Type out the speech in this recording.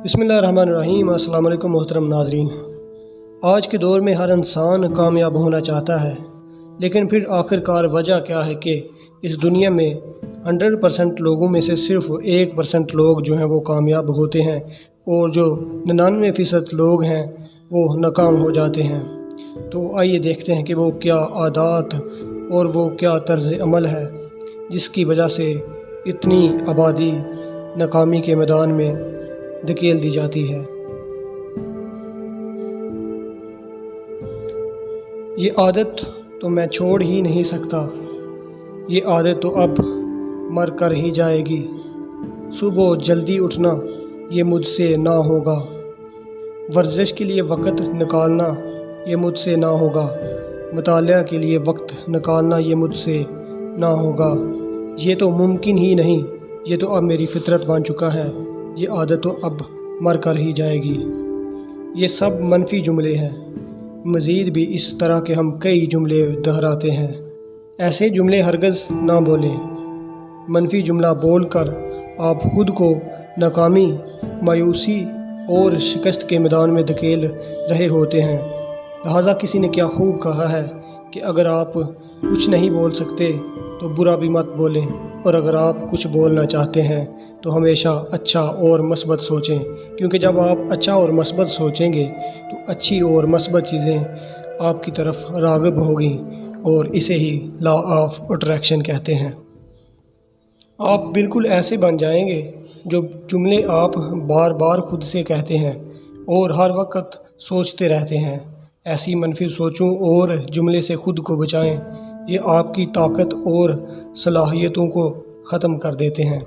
बिस्मिल्लाहिर्रहमानिर्रहीम। अस्सलाम वालेकुम मोहतरम नाज़रीन। आज के दौर में हर इंसान कामयाब होना चाहता है, लेकिन फिर आखिरकार वजह क्या है कि इस दुनिया में 100% लोगों में से सिर्फ 1% लोग जो हैं वो कामयाब होते हैं और जो 99% लोग हैं वो नाकाम हो जाते हैं। तो आइए देखते हैं कि वो क्या आदात और वो क्या तर्ज़ अमल है जिसकी वजह से इतनी आबादी नाकामी के मैदान में धकेल दी जाती है। ये आदत तो मैं छोड़ ही नहीं सकता, ये आदत तो अब मर कर ही जाएगी। सुबह जल्दी उठना ये मुझसे ना होगा, वर्जिश के लिए वक्त निकालना ये मुझसे ना होगा, मुतालिया के लिए वक्त निकालना ये मुझसे ना होगा। ये तो मुमकिन ही नहीं, ये तो अब मेरी फितरत बन चुका है, ये आदत तो अब मर कर ही जाएगी। ये सब मनफी जुमले हैं। मज़ीद भी इस तरह के हम कई जुमले दोहराते हैं। ऐसे जुमले हरगज़ ना बोलें। मनफी जुमला बोलकर आप ख़ुद को नाकामी, मायूसी और शिकस्त के मैदान में धकेल रहे होते हैं। लिहाजा किसी ने क्या खूब कहा है कि अगर आप कुछ नहीं बोल सकते तो बुरा भी मत बोलें, और अगर आप कुछ बोलना चाहते हैं तो हमेशा अच्छा और मस्बत सोचें, क्योंकि जब आप अच्छा और मस्बत सोचेंगे तो अच्छी और मस्बत चीज़ें आपकी तरफ राग़िब होगी, और इसे ही लॉ ऑफ अट्रैक्शन कहते हैं। आप बिल्कुल ऐसे बन जाएंगे जो जुमले आप बार बार खुद से कहते हैं और हर वक्त सोचते रहते हैं। ऐसी मनफी सोचों और जुमले से ख़ुद को बचाएं, ये आपकी ताकत और सलाहियतों को ख़त्म कर देते हैं।